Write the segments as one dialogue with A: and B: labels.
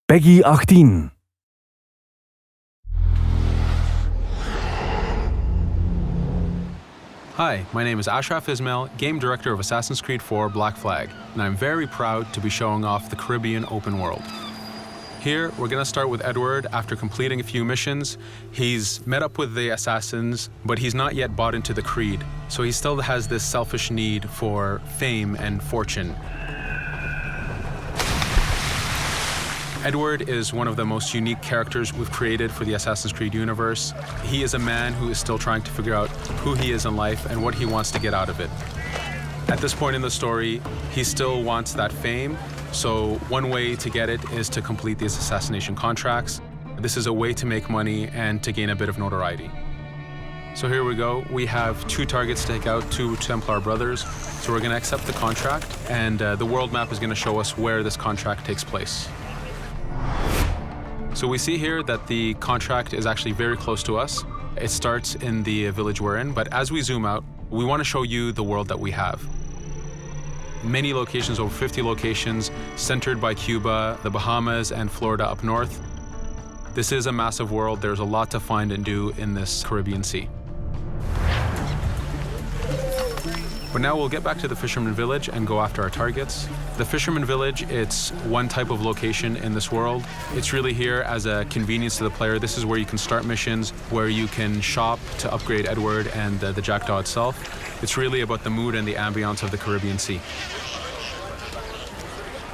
A: PEGI 18.
B: Hi, my name is Ashraf Ismail, Game Director of Assassin's Creed 4 Black Flag, and I'm very proud to be showing off the Caribbean open world. Here, we're going to start with Edward. After completing a few missions, he's met up with the assassins, but he's not yet bought into the creed, so he still has this selfish need for fame and fortune. Edward is one of the most unique characters we've created for the Assassin's Creed universe. He is a man who is still trying to figure out who he is in life and what he wants to get out of it. At this point in the story, he still wants that fame, so one way to get it is to complete these assassination contracts. This is a way to make money and to gain a bit of notoriety. So here we go. We have 2 targets to take out, 2 Templar brothers. So we're going to accept the contract, and the world map is going to show us where this contract takes place. So we see here that the contract is actually very close to us. It starts in the village we're in, but as we zoom out, we want to show you the world that we have. Many locations, over 50 locations, centered by Cuba, the Bahamas, and Florida up north. This is a massive world. There's a lot to find and do in this Caribbean Sea. But now we'll get back to the Fisherman Village and go after our targets. The Fisherman Village, it's one type of location in this world. It's really here as a convenience to the player. This is where you can start missions, where you can shop to upgrade Edward and the Jackdaw itself. It's really about the mood and the ambiance of the Caribbean Sea.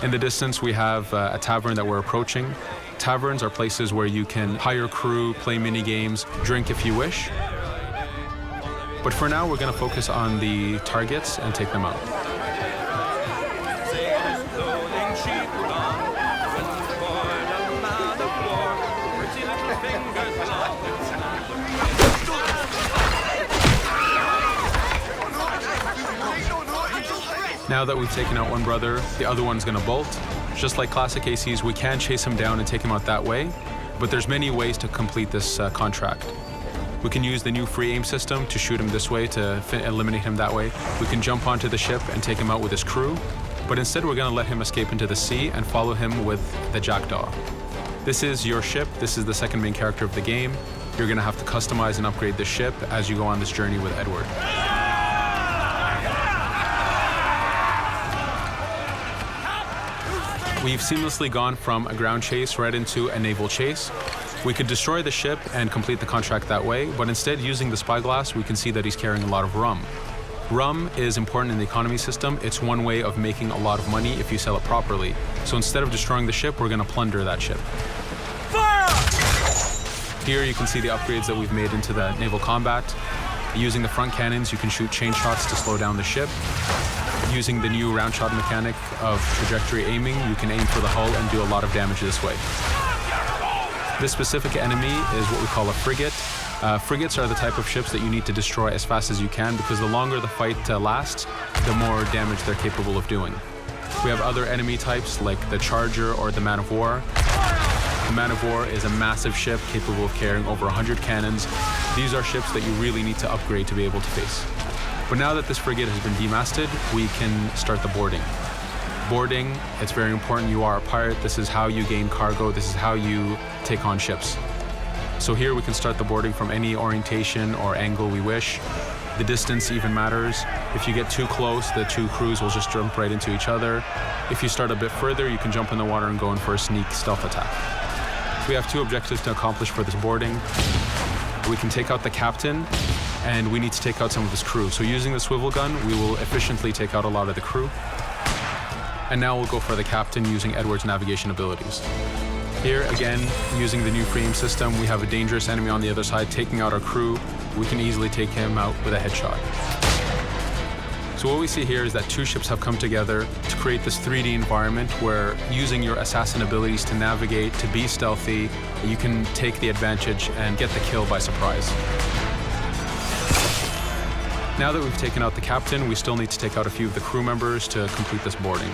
B: In the distance, we have a tavern that we're approaching. Taverns are places where you can hire crew, play mini games, drink if you wish. But for now, we're going to focus on the targets and take them out. Now that we've taken out one brother, the other one's going to bolt. Just like classic ACs, we can chase him down and take him out that way, but there's many ways to complete this contract. We can use the new free aim system to shoot him this way, to eliminate him that way. We can jump onto the ship and take him out with his crew, but instead we're going to let him escape into the sea and follow him with the Jackdaw. This is your ship. This is the second main character of the game. You're going to have to customize and upgrade the ship as you go on this journey with Edward. We've seamlessly gone from a ground chase right into a naval chase. We could destroy the ship and complete the contract that way, but instead, using the spyglass, we can see that he's carrying a lot of rum. Rum is important in the economy system. It's one way of making a lot of money if you sell it properly. So instead of destroying the ship, we're going to plunder that ship. Fire! Here you can see the upgrades that we've made into the naval combat. Using the front cannons, you can shoot chain shots to slow down the ship. Using the new round shot mechanic of trajectory aiming, you can aim for the hull and do a lot of damage this way. This specific enemy is what we call a frigate. Frigates are the type of ships that you need to destroy as fast as you can, because the longer the fight lasts, the more damage they're capable of doing. We have other enemy types like the Charger or the Man of War. The Man of War is a massive ship capable of carrying over 100 cannons. These are ships that you really need to upgrade to be able to face. But now that this frigate has been demasted, we can start the boarding. Boarding, it's very important. You are a pirate. This is how you gain cargo. This is how you take on ships. So here we can start the boarding from any orientation or angle we wish. The distance even matters. If you get too close, the 2 crews will just jump right into each other. If you start a bit further, you can jump in the water and go in for a sneak stealth attack. We have 2 objectives to accomplish for this boarding. We can take out the captain, and we need to take out some of his crew. So using the swivel gun, we will efficiently take out a lot of the crew. And now we'll go for the captain using Edward's navigation abilities. Here, again, using the new free aim system, we have a dangerous enemy on the other side taking out our crew. We can easily take him out with a headshot. So what we see here is that 2 ships have come together to create this 3D environment where, using your assassin abilities to navigate, to be stealthy, you can take the advantage and get the kill by surprise. Now that we've taken out the captain, we still need to take out a few of the crew members to complete this boarding.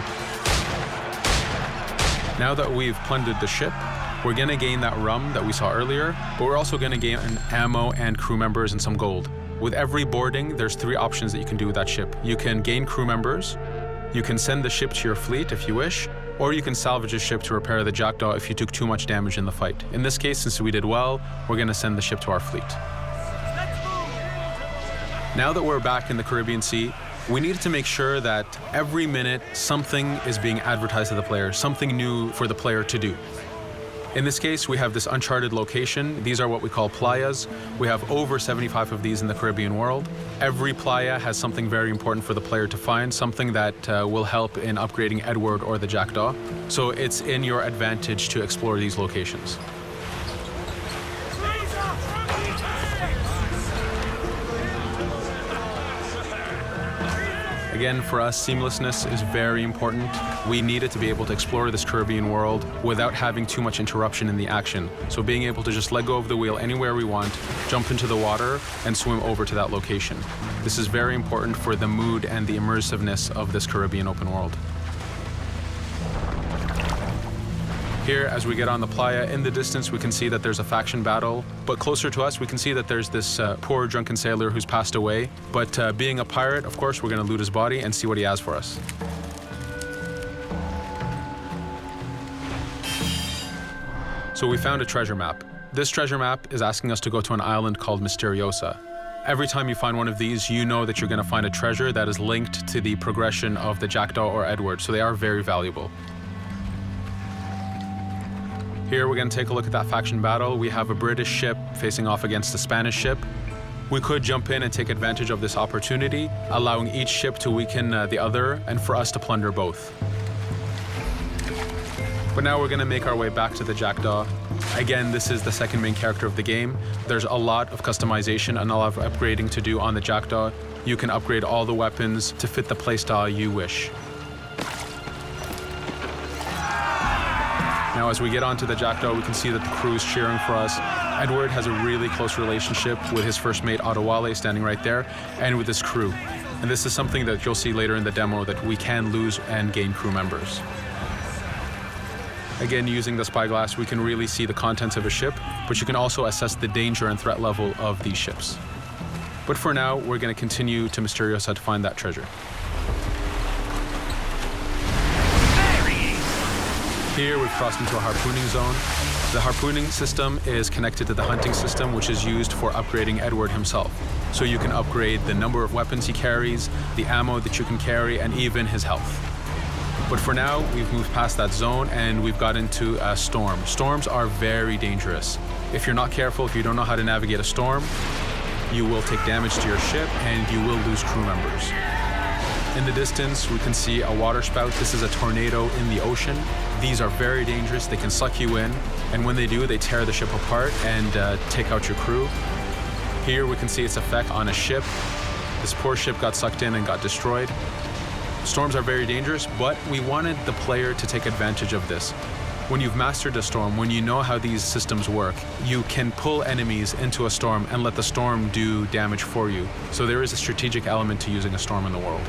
B: Now that we've plundered the ship, we're going to gain that rum that we saw earlier, but we're also going to gain ammo and crew members and some gold. With every boarding, there's 3 options that you can do with that ship. You can gain crew members, you can send the ship to your fleet if you wish, or you can salvage a ship to repair the Jackdaw if you took too much damage in the fight. In this case, since we did well, we're going to send the ship to our fleet. Now that we're back in the Caribbean Sea, we needed to make sure that every minute something is being advertised to the player, something new for the player to do. In this case, we have this uncharted location. These are what we call playas. We have over 75 of these in the Caribbean world. Every playa has something very important for the player to find, something that will help in upgrading Edward or the Jackdaw. So it's in your advantage to explore these locations. Again, for us, seamlessness is very important. We needed to be able to explore this Caribbean world without having too much interruption in the action. So being able to just let go of the wheel anywhere we want, jump into the water, and swim over to that location. This is very important for the mood and the immersiveness of this Caribbean open world. Here, as we get on the playa, in the distance we can see that there's a faction battle, but closer to us we can see that there's this poor drunken sailor who's passed away. But being a pirate, of course, we're going to loot his body and see what he has for us. So we found a treasure map. This treasure map is asking us to go to an island called Misteriosa. Every time you find one of these, you know that you're going to find a treasure that is linked to the progression of the Jackdaw or Edward, so they are very valuable. Here we're going to take a look at that faction battle. We have a British ship facing off against a Spanish ship. We could jump in and take advantage of this opportunity, allowing each ship to weaken the other and for us to plunder both. But now we're going to make our way back to the Jackdaw. Again, this is the second main character of the game. There's a lot of customization and a lot of upgrading to do on the Jackdaw. You can upgrade all the weapons to fit the playstyle you wish. Now, as we get onto the Jackdaw, we can see that the crew is cheering for us. Edward has a really close relationship with his first mate, Adewale, standing right there, and with his crew. And this is something that you'll see later in the demo, that we can lose and gain crew members. Again, using the spyglass, we can really see the contents of a ship, but you can also assess the danger and threat level of these ships. But for now, we're going to continue to Misteriosa to find that treasure. Here we've crossed into a harpooning zone. The harpooning system is connected to the hunting system, which is used for upgrading Edward himself. So you can upgrade the number of weapons he carries, the ammo that you can carry, and even his health. But for now, we've moved past that zone and we've got into a storm. Storms are very dangerous. If you're not careful, if you don't know how to navigate a storm, you will take damage to your ship and you will lose crew members. In the distance, we can see a water spout. This is a tornado in the ocean. These are very dangerous. They can suck you in, and when they do, they tear the ship apart and take out your crew. Here we can see its effect on a ship. This poor ship got sucked in and got destroyed. Storms are very dangerous, but we wanted the player to take advantage of this. When you've mastered a storm, when you know how these systems work, you can pull enemies into a storm and let the storm do damage for you. So there is a strategic element to using a storm in the world.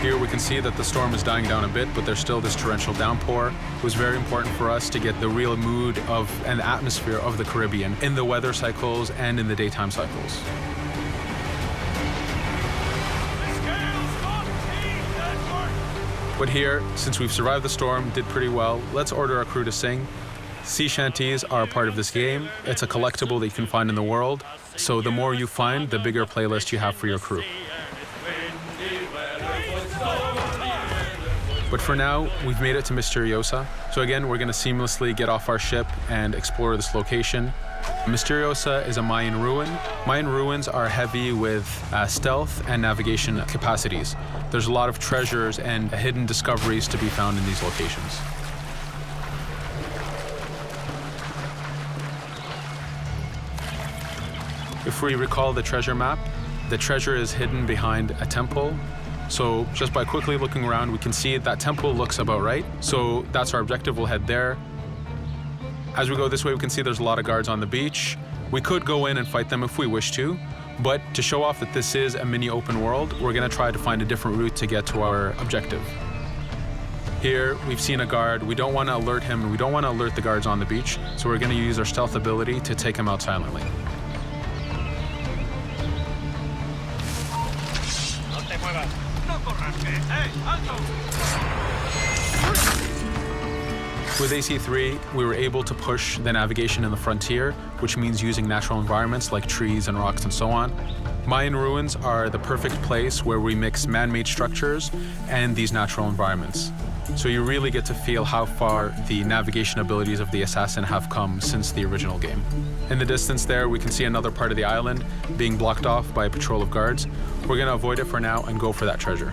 B: Here we can see that the storm is dying down a bit, but there's still this torrential downpour. It was very important for us to get the real mood of and atmosphere of the Caribbean in the weather cycles and in the daytime cycles. But here, since we've survived the storm, did pretty well, let's order our crew to sing. Sea shanties are a part of this game. It's a collectible that you can find in the world. So the more you find, the bigger playlist you have for your crew. But for now, we've made it to Misteriosa. So again, we're going to seamlessly get off our ship and explore this location. Misteriosa is a Mayan ruin. Mayan ruins are heavy with stealth and navigation capacities. There's a lot of treasures and hidden discoveries to be found in these locations. If we recall the treasure map, the treasure is hidden behind a temple. So just by quickly looking around, we can see that temple looks about right. So that's our objective. We'll head there. As we go this way, we can see there's a lot of guards on the beach. We could go in and fight them if we wish to, but to show off that this is a mini open world, we're going to try to find a different route to get to our objective. Here, we've seen a guard. We don't want to alert him, and we don't want to alert the guards on the beach, so we're going to use our stealth ability to take him out silently. With AC3, we were able to push the navigation in the frontier, which means using natural environments like trees and rocks and so on. Mayan ruins are the perfect place where we mix man-made structures and these natural environments. So you really get to feel how far the navigation abilities of the assassin have come since the original game. In the distance there, we can see another part of the island being blocked off by a patrol of guards. We're going to avoid it for now and go for that treasure.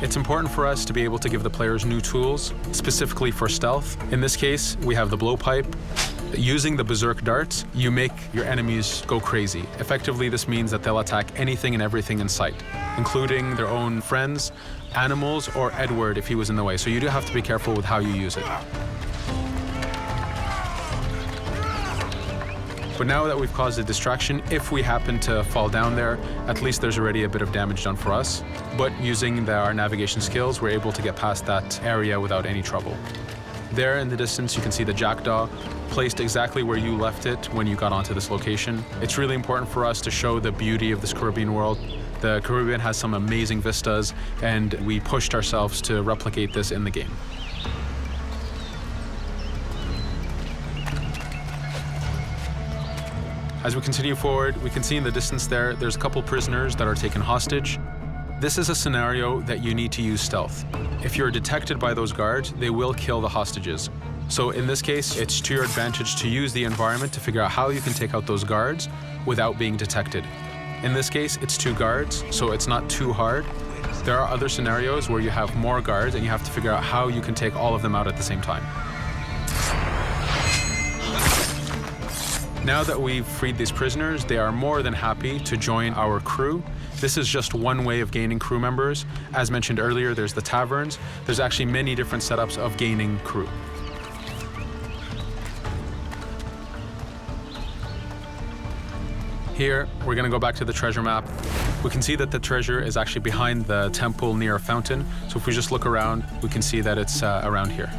B: It's important for us to be able to give the players new tools, specifically for stealth. In this case, we have the blowpipe. Using the berserk darts, you make your enemies go crazy. Effectively, this means that they'll attack anything and everything in sight, including their own friends, animals, or Edward if he was in the way. So you do have to be careful with how you use it. But now that we've caused a distraction, if we happen to fall down there, at least there's already a bit of damage done for us. But using our navigation skills, we're able to get past that area without any trouble. There in the distance, you can see the jackdaw placed exactly where you left it when you got onto this location. It's really important for us to show the beauty of this Caribbean world. The Caribbean has some amazing vistas, and we pushed ourselves to replicate this in the game. As we continue forward, we can see in the distance there's a couple prisoners that are taken hostage. This is a scenario that you need to use stealth. If you're detected by those guards, they will kill the hostages. So in this case, it's to your advantage to use the environment to figure out how you can take out those guards without being detected. In this case, it's 2 guards, so it's not too hard. There are other scenarios where you have more guards and you have to figure out how you can take all of them out at the same time. Now that we've freed these prisoners, they are more than happy to join our crew. This is just one way of gaining crew members. As mentioned earlier, there's the taverns. There's actually many different setups of gaining crew. Here, we're going to go back to the treasure map. We can see that the treasure is actually behind the temple near a fountain. So if we just look around, we can see that it's around here.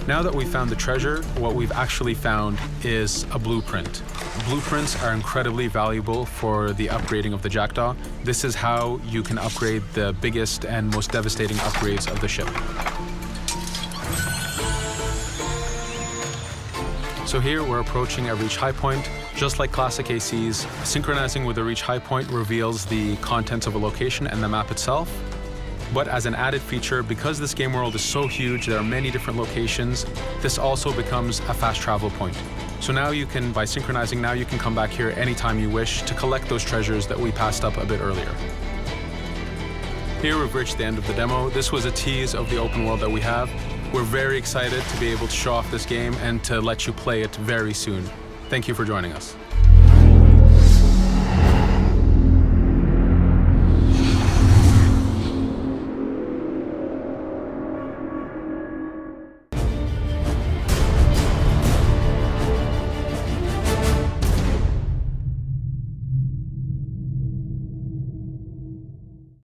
B: Now that we've found the treasure, what we've actually found is a blueprint. Blueprints are incredibly valuable for the upgrading of the jackdaw. This is how you can upgrade the biggest and most devastating upgrades of the ship. So here we're approaching a reach high point. Just like classic ACs, synchronizing with the reach high point reveals the contents of a location and the map itself. But as an added feature, because this game world is so huge, there are many different locations, this also becomes a fast travel point. So now you can, by synchronizing, now you can come back here anytime you wish to collect those treasures that we passed up a bit earlier. Here we've reached the end of the demo. This was a tease of the open world that we have. We're very excited to be able to show off this game and to let you play it very soon. Thank you for joining us.